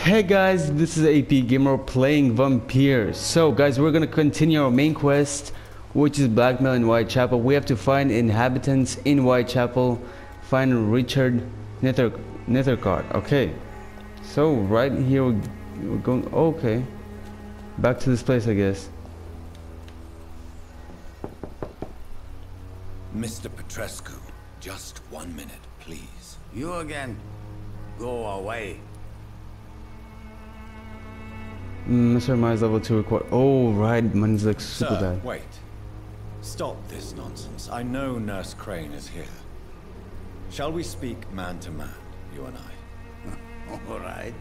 Hey guys, this is APGamer playing Vampyr. So guys, we're gonna continue our main quest, which is blackmail in Whitechapel. We have to find inhabitants in Whitechapel, find Richard Nethercart. Okay, so right here we're going. Okay, back to this place, I guess. Mr. Petrescu, just 1 minute, please. You again? Go away. Mr. Mine's level 2 record. Oh right, mine's like super Sir, bad. wait. Stop this nonsense. I know Nurse Crane is here. Shall we speak man to man, you and I? All right.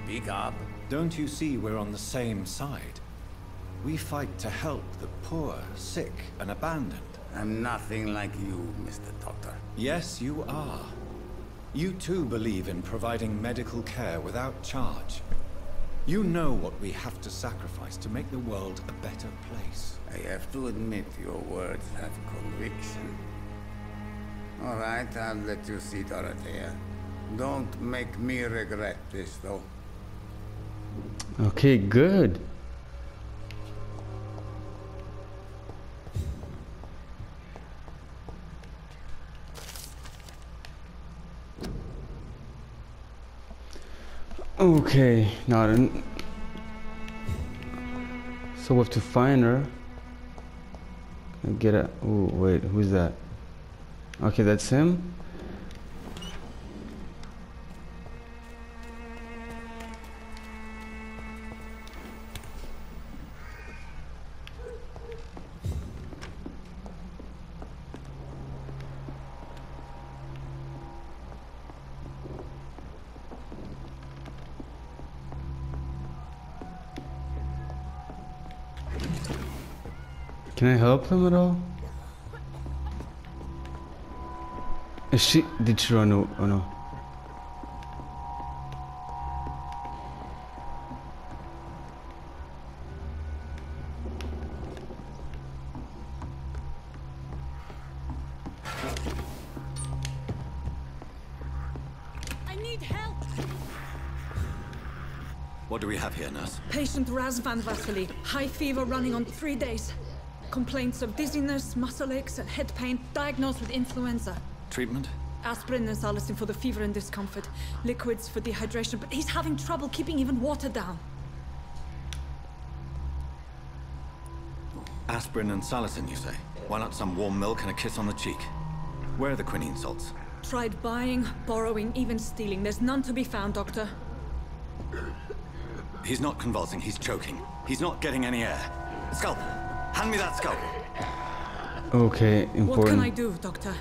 Speak up. Don't you see we're on the same side? We fight to help the poor, sick, and abandoned. I'm nothing like you, Mr. Doctor. Yes, you are. You too believe in providing medical care without charge. You know what we have to sacrifice to make the world a better place. I have to admit your words have conviction. All right, I'll let you see Dorothea. Don't make me regret this, though. Okay, good. Okay, now then. So we have to find her. Get a. Oh wait, who's that? Okay, that's him. Can I help him at all? Is she? Did she run? Oh no. I need help! What do we have here, nurse? Patient Raz van Vasily. High fever running on 3 days. Complaints of dizziness, muscle aches, and head pain. Diagnosed with influenza. Treatment? Aspirin and salicin for the fever and discomfort. Liquids for dehydration, but he's having trouble keeping even water down. Aspirin and salicin, you say? Why not some warm milk and a kiss on the cheek? Where are the quinine salts? Tried buying, borrowing, even stealing. There's none to be found, Doctor. He's not convulsing, he's choking. He's not getting any air. Scalp! Hand me that scalp! Okay, important. What can I do, Doctor?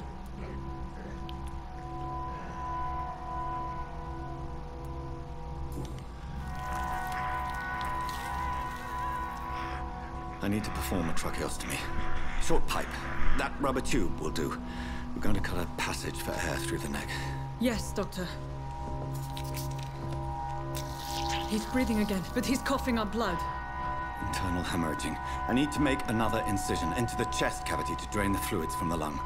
I need to perform a tracheostomy. Short pipe. That rubber tube will do. We're going to cut a passage for air through the neck. Yes, Doctor. He's breathing again, but he's coughing up blood. Internal hemorrhaging. I need to make another incision into the chest cavity to drain the fluids from the lung.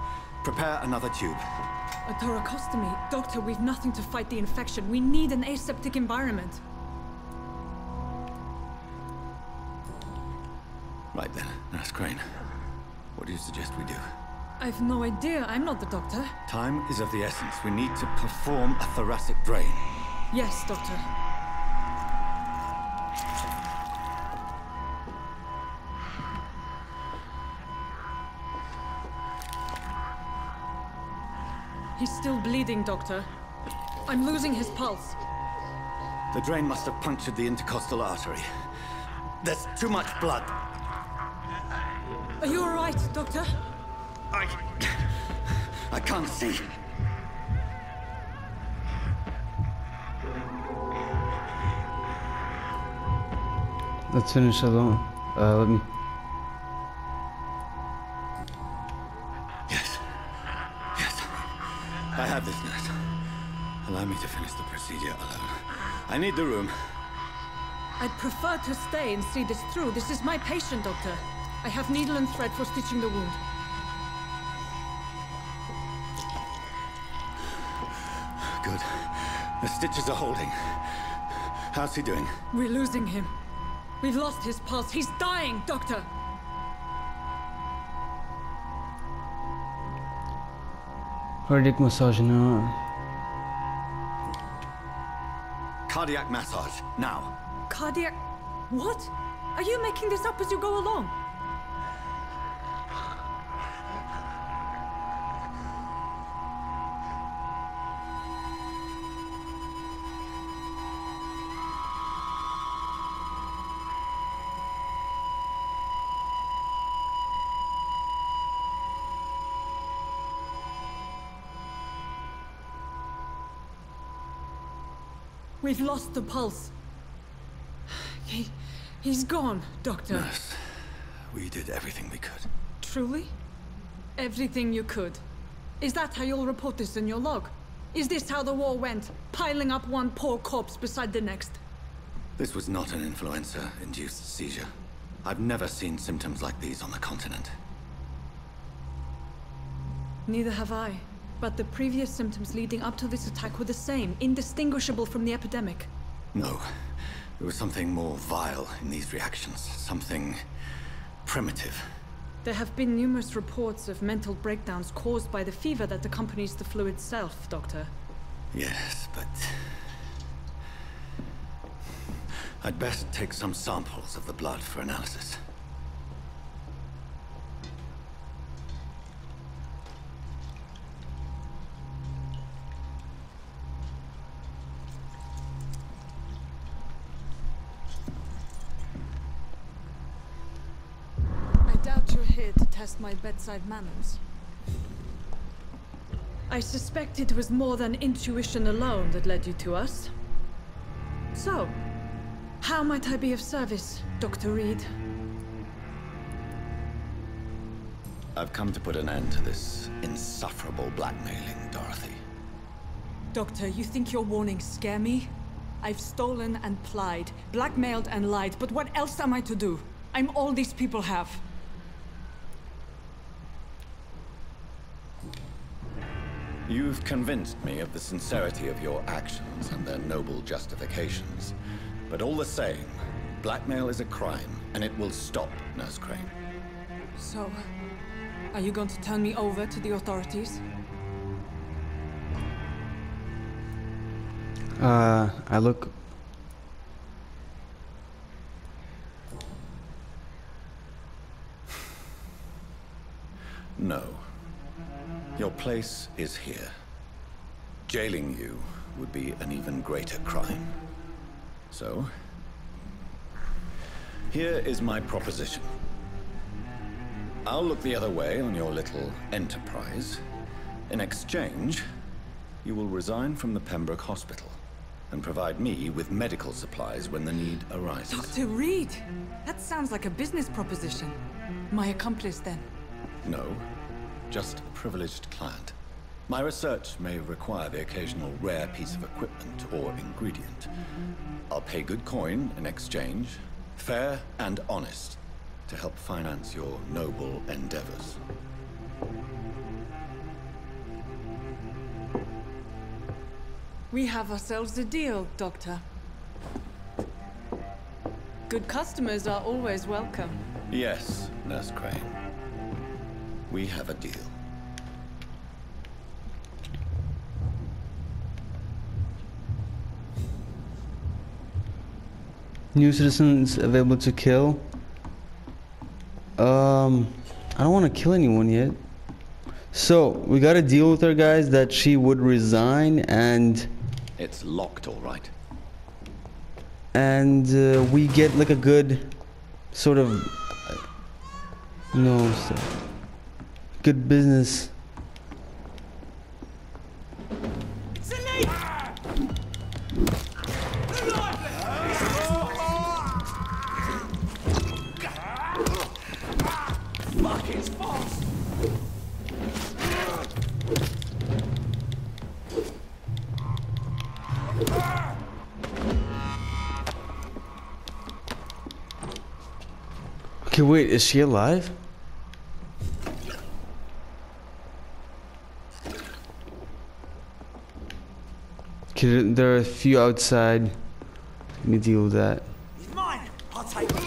Prepare another tube. A thoracostomy? Doctor, we've nothing to fight the infection. We need an aseptic environment. Right then, Nurse Crane. What do you suggest we do? I've no idea. I'm not the doctor. Time is of the essence. We need to perform a thoracic drain. Yes, Doctor. He's still bleeding, Doctor. I'm losing his pulse. The drain must have punctured the intercostal artery. There's too much blood. Are you all right, Doctor? I can't see. Let's finish alone. Let me. Yes. Yes. I have this, nurse. Allow me to finish the procedure alone. I need the room. I'd prefer to stay and see this through. This is my patient, Doctor. I have needle and thread for stitching the wound. Good. The stitches are holding. How's he doing? We're losing him. We've lost his pulse. He's dying, Doctor! Cardiac massage now. Cardiac massage, now. Cardiac... What? Are you making this up as you go along? We've lost the pulse. He's gone, Doctor. Nurse, we did everything we could. Truly? Everything you could? Is that how you'll report this in your log? Is this how the war went? Piling up one poor corpse beside the next? This was not an influenza-induced seizure. I've never seen symptoms like these on the continent. Neither have I. But the previous symptoms leading up to this attack were the same, indistinguishable from the epidemic. No. There was something more vile in these reactions. Something primitive. There have been numerous reports of mental breakdowns caused by the fever that accompanies the flu itself, Doctor. Yes, but... I'd best take some samples of the blood for analysis. Test my bedside manners. I suspect it was more than intuition alone that led you to us. So, how might I be of service, Dr. Reed? I've come to put an end to this insufferable blackmailing, Dorothy. Doctor, you think your warnings scare me? I've stolen and plied, blackmailed and lied, but what else am I to do? I'm all these people have. You've convinced me of the sincerity of your actions and their noble justifications. But all the same, blackmail is a crime, and it will stop, Nurse Crane. So, are you going to turn me over to the authorities? I look... No. Your place is here. Jailing you would be an even greater crime. So, here is my proposition. I'll look the other way on your little enterprise. In exchange, you will resign from the Pembroke Hospital and provide me with medical supplies when the need arises. Dr. Reed! That sounds like a business proposition. My accomplice, then? No. Just a privileged client. My research may require the occasional rare piece of equipment or ingredient. I'll pay good coin in exchange, fair and honest, to help finance your noble endeavors. We have ourselves a deal, Doctor. Good customers are always welcome. Yes, Nurse Crane. We have a deal. New citizens available to kill. I don't want to kill anyone yet. So, we got a deal with her, guys, that she would resign and... It's locked, all right. And we get like a good sort of... good business. Okay, wait, is she alive? Okay, there are a few outside. Let me deal with that. He's mine. I'll take it.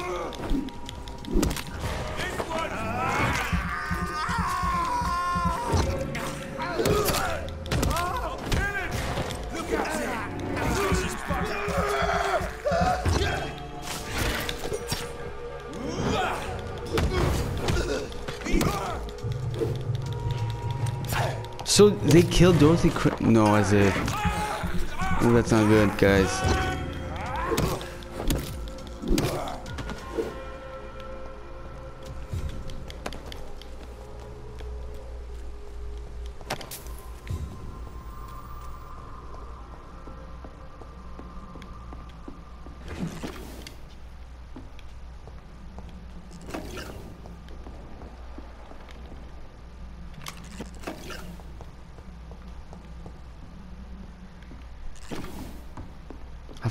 So they killed Dorothy no, as if. Oh, that's not good, guys.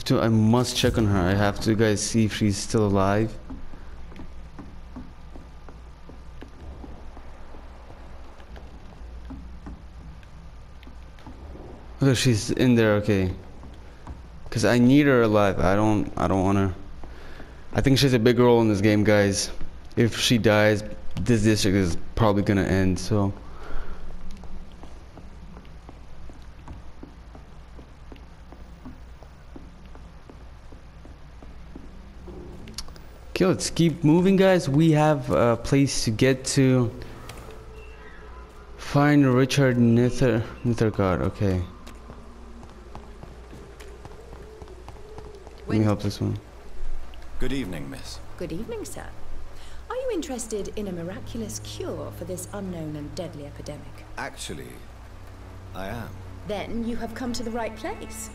I must check on her. I have to, guys, see if she's still alive. Oh, she's in there, okay. Cause I need her alive. I don't want her. I think she's a big role in this game, guys. If she dies, this district is probably gonna end, so. Okay, let's keep moving, guys. We have a place to get to. Find Richard Nithergard. Okay. Let me help this one. Good evening, miss. Good evening, sir. Are you interested in a miraculous cure for this unknown and deadly epidemic? Actually, I am. Then you have come to the right place.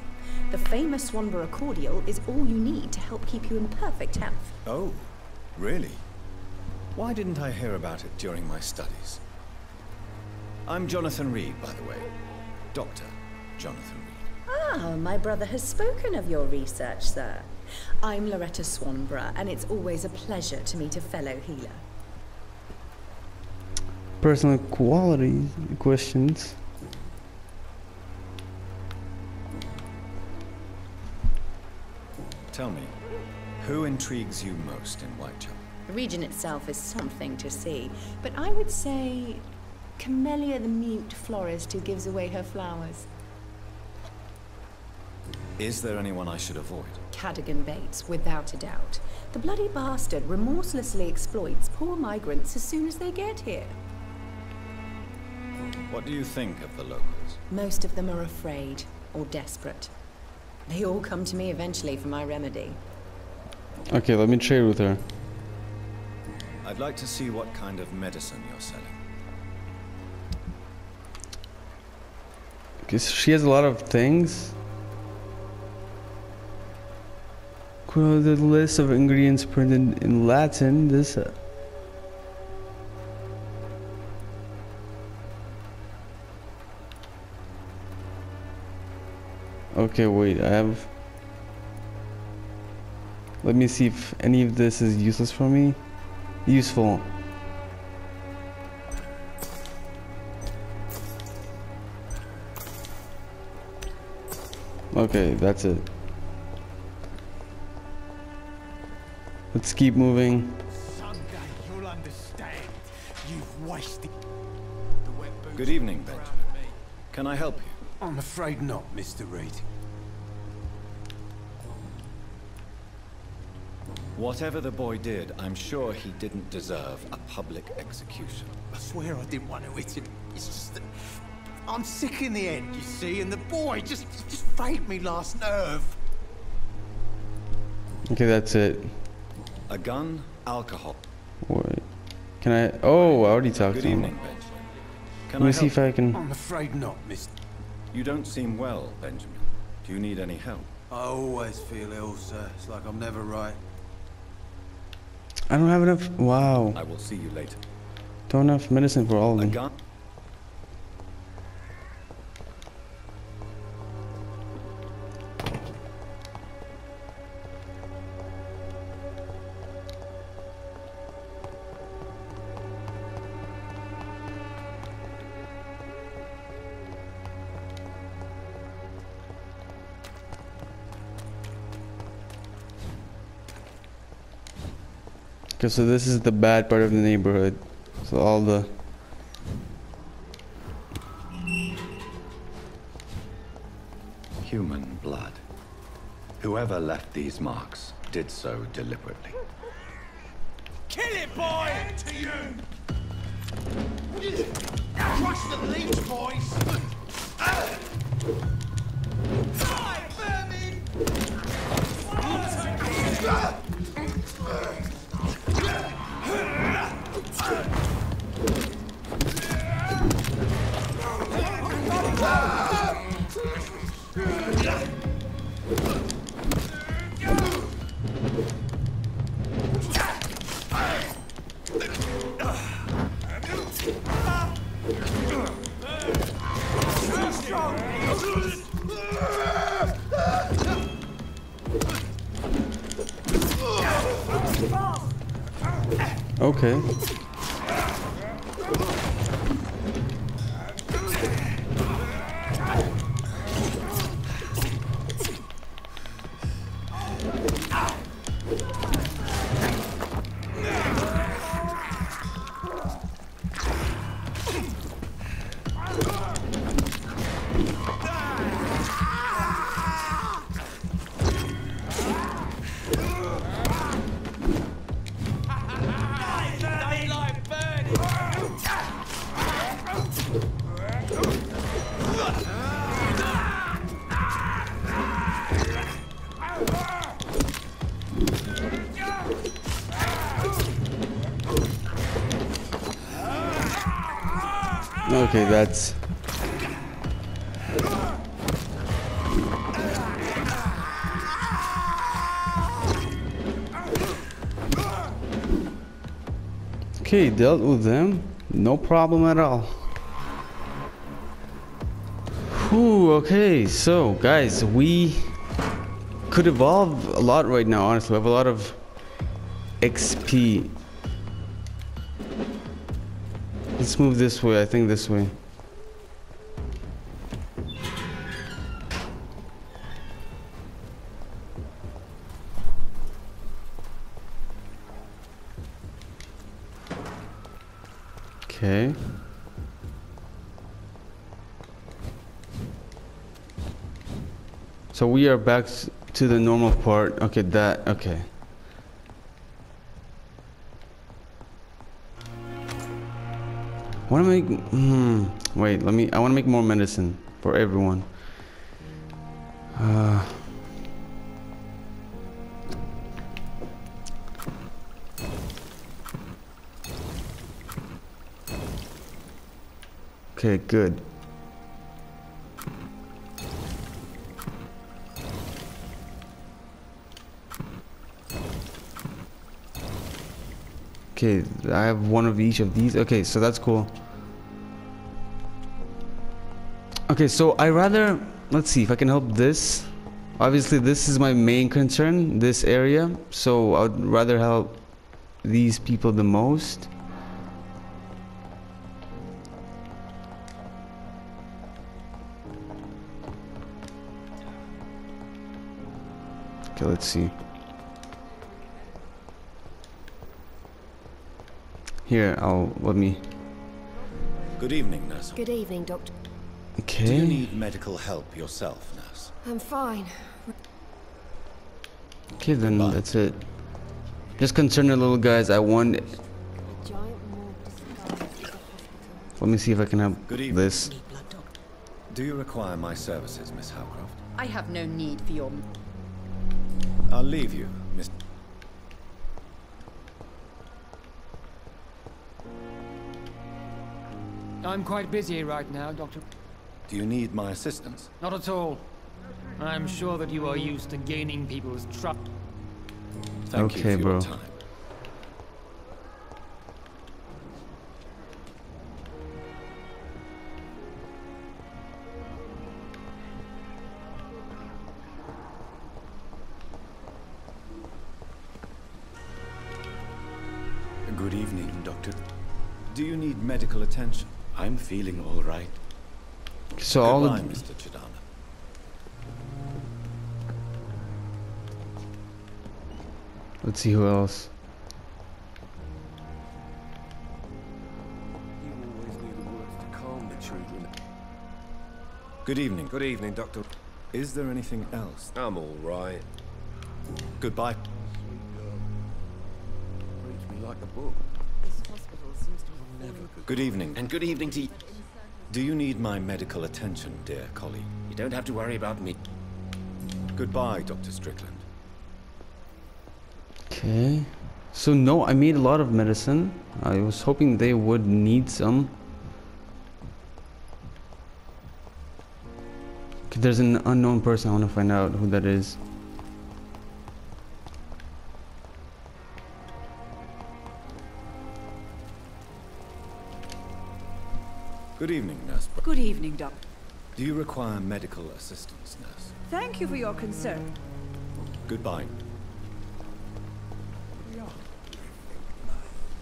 The famous Swanborough cordial is all you need to help keep you in perfect health. Oh, really? Why didn't I hear about it during my studies? I'm Jonathan Reed, by the way. Dr. Jonathan Reed. Ah, my brother has spoken of your research, sir. I'm Loretta Swanborough, and it's always a pleasure to meet a fellow healer. Personal quality questions. Tell me, who intrigues you most in Whitechapel? The region itself is something to see, but I would say Camellia the mute florist who gives away her flowers. Is there anyone I should avoid? Cadogan Bates, without a doubt. The bloody bastard remorselessly exploits poor migrants as soon as they get here. What do you think of the locals? Most of them are afraid or desperate. They all come to me eventually for my remedy. Okay, let me trade with her. I'd like to see what kind of medicine you're selling. Okay, so she has a lot of things. The list of ingredients printed in Latin. This. Okay, wait. I have. Let me see if any of this is useless for me. Useful. Okay, that's it. Let's keep moving. Someday you'll understand. You've wasted. Good evening, Benjamin. Can I help you? I'm afraid not, Mr. Reed. Whatever the boy did, I'm sure he didn't deserve a public execution. I swear I didn't want to hit him. It's just that I'm sick in the end, you see, and the boy just failed me last nerve. Okay, that's it. A gun, alcohol. Wait. Can I? Oh, I already talked Good to him. evening, Benjamin. Can Let me I see if I can. I'm afraid not, Mr. You don't seem well, Benjamin. Do you need any help? I always feel ill, sir. It's like I'm never right. I don't have enough. Wow. I will see you later. Don't have enough medicine for all of A them. gun? Okay, so this is the bad part of the neighborhood. So all the... Human blood. Whoever left these marks did so deliberately. Kill it, boy! To you! Crush the leech, boys! Die, vermin! Okay. Okay, that's... Okay, dealt with them. No problem at all. Whew, okay, so guys, we could evolve a lot right now, honestly. We have a lot of XP. Let's move this way, I think this way. Okay. So we are back to the normal part. Okay, that, okay. Wanna make, wait, I wanna make more medicine for everyone. Okay, good. Okay, I have one of each of these. Okay, so that's cool. Okay, so let's see if I can help this. Obviously, this is my main concern, this area. So I'd rather help these people the most. Okay, let's see. Here, let me... Good evening, nurse. Good evening, Doctor. Okay. Do you need medical help yourself, nurse? I'm fine. Okay, then that's it. Just concerned the little guys. I want... A giant morgue disguised as a hospital. Let me see if I can have Good evening. this. Blood doctor. Do you require my services, Miss Howcroft? I have no need for your... I'll leave you, Miss... I'm quite busy right now, Doctor. Do you need my assistance? Not at all. I'm sure that you are used to gaining people's trust. Thank you Okay, for bro. your time. Good evening, Doctor. Do you need medical attention? I'm feeling all right. So all Goodbye, of... Mr. Chidana. Let's see who else. Good evening. Good evening, Doctor. Is there anything else? I'm all right. Goodbye. Reads me like a book. This hospital seems to be Never good. Good evening. And good evening to you. Do you need my medical attention, dear colleague? You don't have to worry about me. Goodbye, Dr. Strickland. Okay. So no, I made a lot of medicine. I was hoping they would need some. Okay, there's an unknown person. I want to find out who that is. Good evening, Nurse. Good evening, Doctor. Do you require medical assistance, Nurse? Thank you for your concern. Goodbye.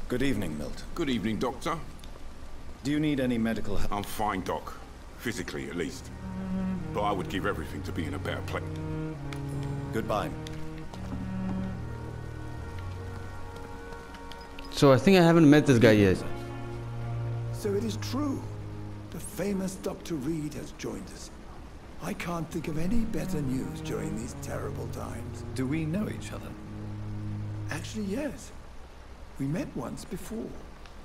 Good evening, Milton. Good evening, Doctor. Do you need any medical help? I'm fine, Doc. Physically, at least. But I would give everything to be in a better place. Goodbye. So I think I haven't met this guy yet. So it is true. The famous Dr. Reed has joined us. I can't think of any better news during these terrible times. Do we know each other? Actually, yes. We met once before,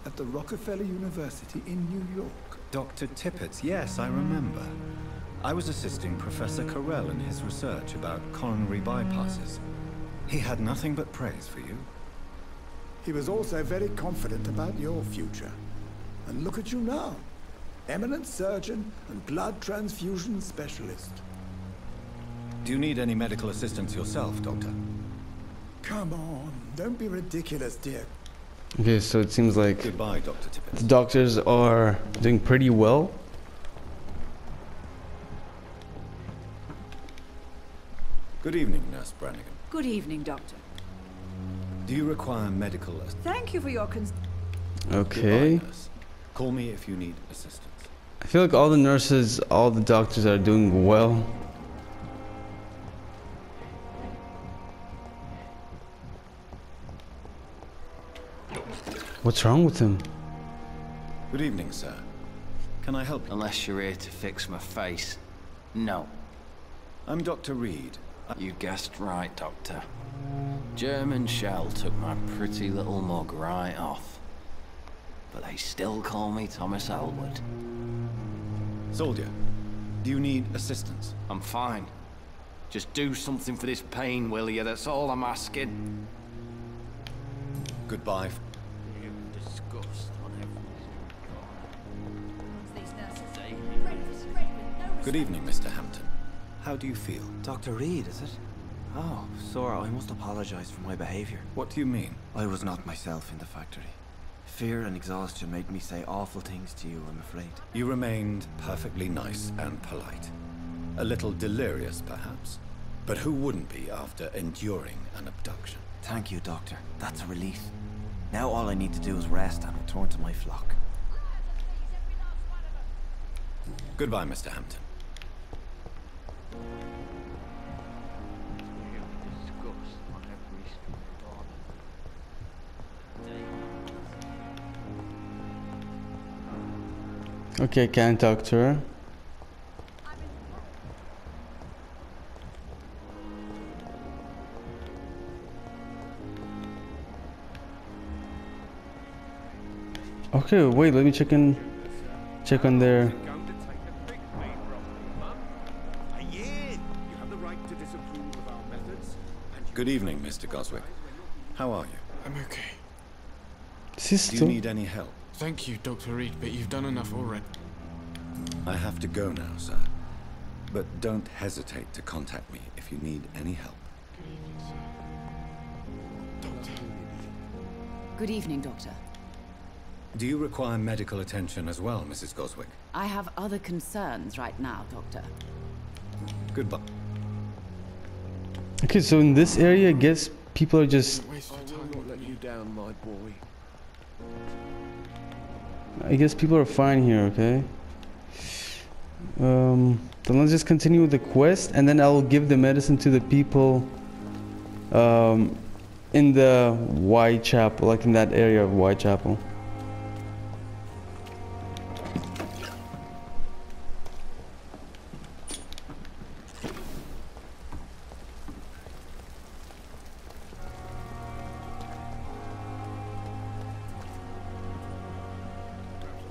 at the Rockefeller University in New York. Dr. Tippett, yes, I remember. I was assisting Professor Carell in his research about coronary bypasses. He had nothing but praise for you. He was also very confident about your future. And look at you now. Eminent surgeon and blood transfusion specialist. Do you need any medical assistance yourself, Doctor? Come on, don't be ridiculous, dear. Okay, so it seems like Goodbye, Dr. Tippett. the doctors are doing pretty well. Good evening, Nurse Brannigan. Good evening, Doctor. Do you require medical assistance? Thank you for your concern. Okay. Goodbye, nurse. Call me if you need assistance. I feel like all the nurses, all the doctors are doing well. What's wrong with him? Good evening, sir. Can I help you? Unless you're here to fix my face. No. I'm Dr. Reed. You guessed right, Doctor. German shell took my pretty little mug right off. But they still call me Thomas Elwood. Soldier, do you need assistance? I'm fine. Just do something for this pain, will you? That's all I'm asking. Goodbye. Good evening, Mr. Hampton. How do you feel? Dr. Reed, is it? Oh, sir, I must apologize for my behavior. What do you mean? I was not myself in the factory. Fear and exhaustion made me say awful things to you, I'm afraid. You remained perfectly nice and polite. A little delirious, perhaps. But who wouldn't be after enduring an abduction? Thank you, Doctor. That's a relief. Now all I need to do is rest and return to my flock. Goodbye, Mr. Hampton. Okay, can't talk to her. Okay, wait, let me check on their. Good evening, Mr. Goswick. How are you? I'm okay. Do you need any help? Thank you, Dr. Reed, but you've done enough already. I have to go now, sir. But don't hesitate to contact me if you need any help. Good evening, sir. Doctor. Good evening, Doctor. Do you require medical attention as well, Mrs. Goswick? I have other concerns right now, Doctor. Goodbye. Okay, so in this area, I guess people are just. I will not let you down, my boy. I guess people are fine here, okay? Then let's just continue with the quest, and then I'll give the medicine to the people in the Whitechapel, like in that area of Whitechapel.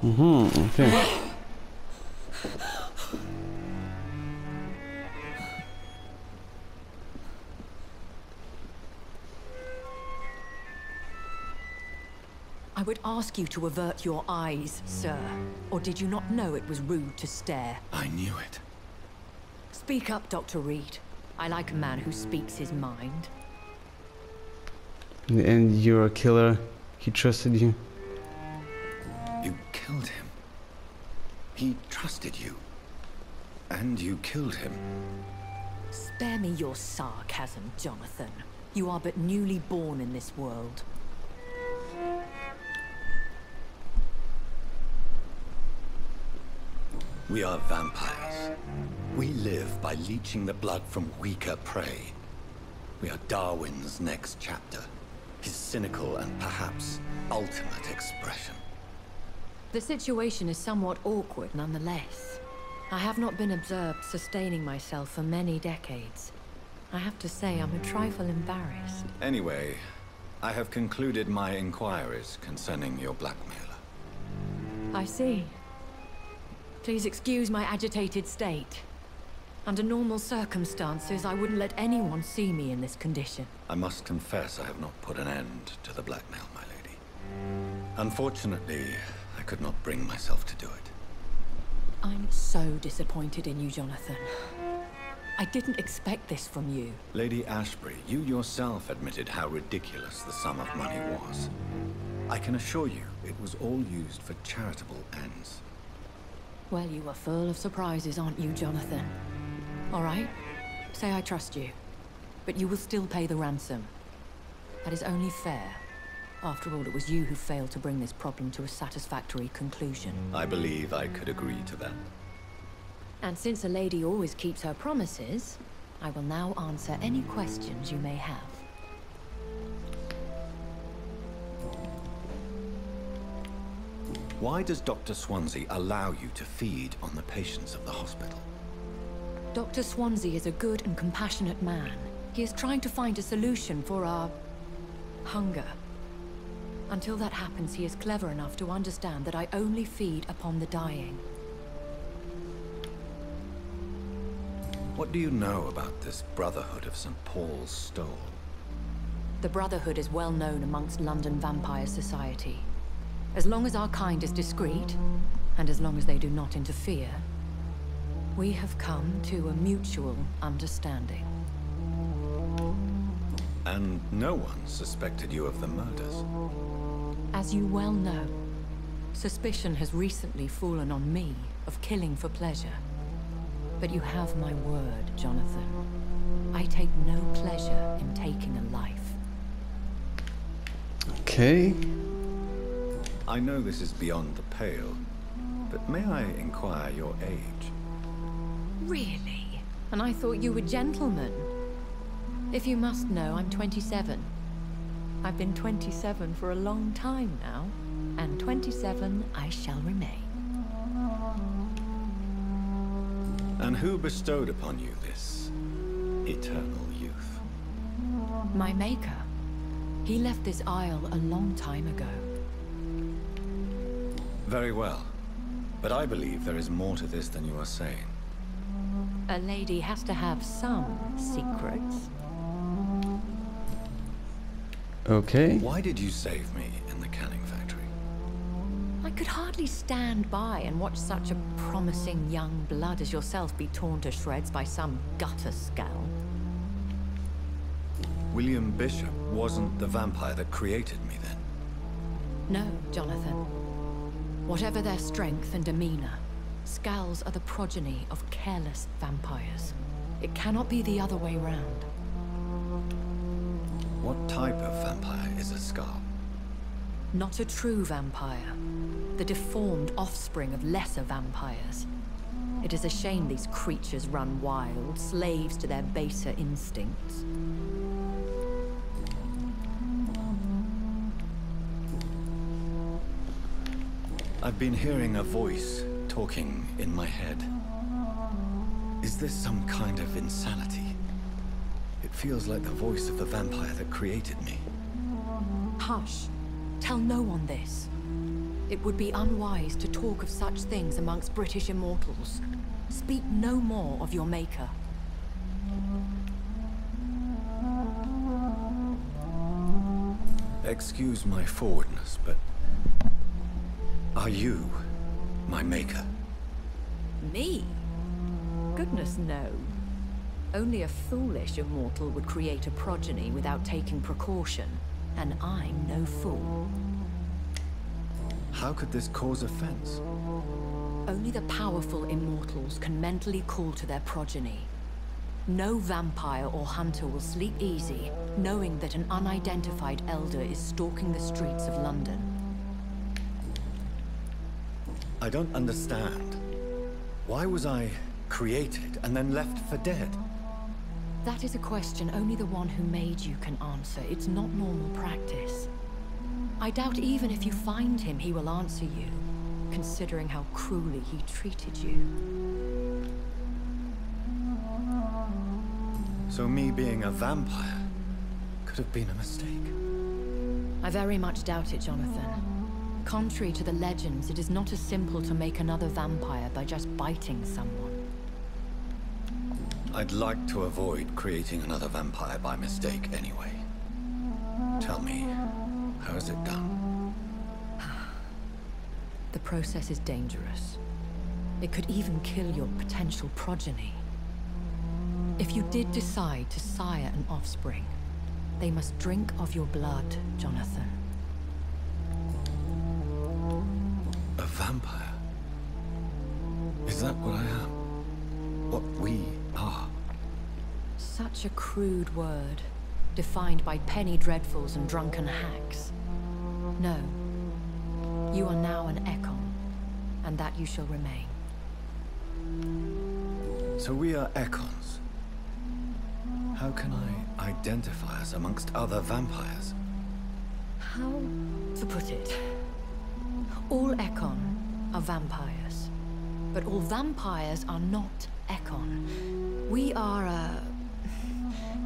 Okay. I would ask you to avert your eyes, sir. Or did you not know it was rude to stare? I knew it. Speak up, Dr. Reed. I like a man who speaks his mind. And you're a killer. He trusted you. You killed him. He trusted you. And you killed him. Spare me your sarcasm, Jonathan. You are but newly born in this world. We are vampires. We live by leeching the blood from weaker prey. We are Darwin's next chapter. His cynical and perhaps ultimate expression. The situation is somewhat awkward nonetheless. I have not been observed sustaining myself for many decades. I have to say I'm a trifle embarrassed. Anyway, I have concluded my inquiries concerning your blackmailer. I see. Please excuse my agitated state. Under normal circumstances, I wouldn't let anyone see me in this condition. I must confess I have not put an end to the blackmail, my lady. Unfortunately, I could not bring myself to do it. I'm so disappointed in you, Jonathan. I didn't expect this from you. Lady Ashbury, you yourself admitted how ridiculous the sum of money was. I can assure you, it was all used for charitable ends. Well, you are full of surprises, aren't you, Jonathan? All right, say I trust you, but you will still pay the ransom. That is only fair. After all, it was you who failed to bring this problem to a satisfactory conclusion. I believe I could agree to that. And since a lady always keeps her promises, I will now answer any questions you may have. Why does Dr. Swansea allow you to feed on the patients of the hospital? Dr. Swansea is a good and compassionate man. He is trying to find a solution for our hunger. Until that happens, he is clever enough to understand that I only feed upon the dying. What do you know about this Brotherhood of St. Paul's Stole? The Brotherhood is well known amongst London Vampire Society. As long as our kind is discreet, and as long as they do not interfere, we have come to a mutual understanding. And no one suspected you of the murders? As you well know, suspicion has recently fallen on me of killing for pleasure. But you have my word, Jonathan. I take no pleasure in taking a life. Okay. I know this is beyond the pale, but may I inquire your age? Really? And I thought you were gentlemen. If you must know, I'm 27. I've been 27 for a long time now, and 27 I shall remain. And who bestowed upon you this eternal youth? My maker. He left this isle a long time ago. Very well. But I believe there is more to this than you are saying. A lady has to have some secrets. Okay. Why did you save me in the canning factory? I could hardly stand by and watch such a promising young blood as yourself be torn to shreds by some gutter scowl. William Bishop wasn't the vampire that created me then? No, Jonathan. Whatever their strength and demeanor, Scowls are the progeny of careless vampires. It cannot be the other way round. What type of vampire is a Scowl? Not a true vampire. The deformed offspring of lesser vampires. It is a shame these creatures run wild, slaves to their baser instincts. I've been hearing a voice talking in my head. Is this some kind of insanity? It feels like the voice of the vampire that created me. Hush. Tell no one this. It would be unwise to talk of such things amongst British immortals. Speak no more of your maker. Excuse my forwardness, but are you my maker? Me? Goodness, no. Only a foolish immortal would create a progeny without taking precaution, and I'm no fool. How could this cause offense? Only the powerful immortals can mentally call to their progeny. No vampire or hunter will sleep easy, knowing that an unidentified elder is stalking the streets of London. I don't understand. Why was I created and then left for dead? That is a question only the one who made you can answer. It's not normal practice. I doubt even if you find him, he will answer you, considering how cruelly he treated you. So me being a vampire could have been a mistake. I very much doubt it, Jonathan. Contrary to the legends, it is not as simple to make another vampire by just biting someone. I'd like to avoid creating another vampire by mistake anyway. Tell me, how is it done? The process is dangerous. It could even kill your potential progeny. If you did decide to sire an offspring, they must drink of your blood, Jonathan. A vampire? Is that what I am? What we are? Such a crude word, defined by penny dreadfuls and drunken hacks. No. You are now an Ekon, and that you shall remain. So we are Ekons. How can I identify us amongst other vampires? How to put it? All Ekon are vampires, but all vampires are not Ekon. We are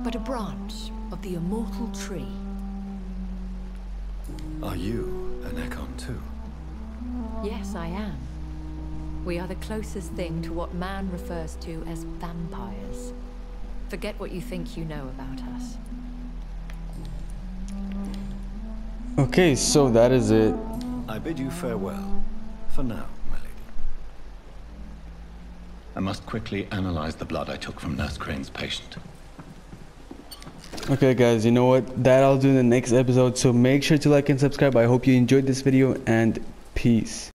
but a branch of the immortal tree. Are you an Ekon too? Yes, I am. We are the closest thing to what man refers to as vampires. Forget what you think you know about us. Okay, so that is it. I bid you farewell. For now, my lady. I must quickly analyze the blood I took from Nurse Crane's patient. Okay guys, you know what? That I'll do in the next episode. So make sure to like and subscribe. I hope you enjoyed this video, and peace.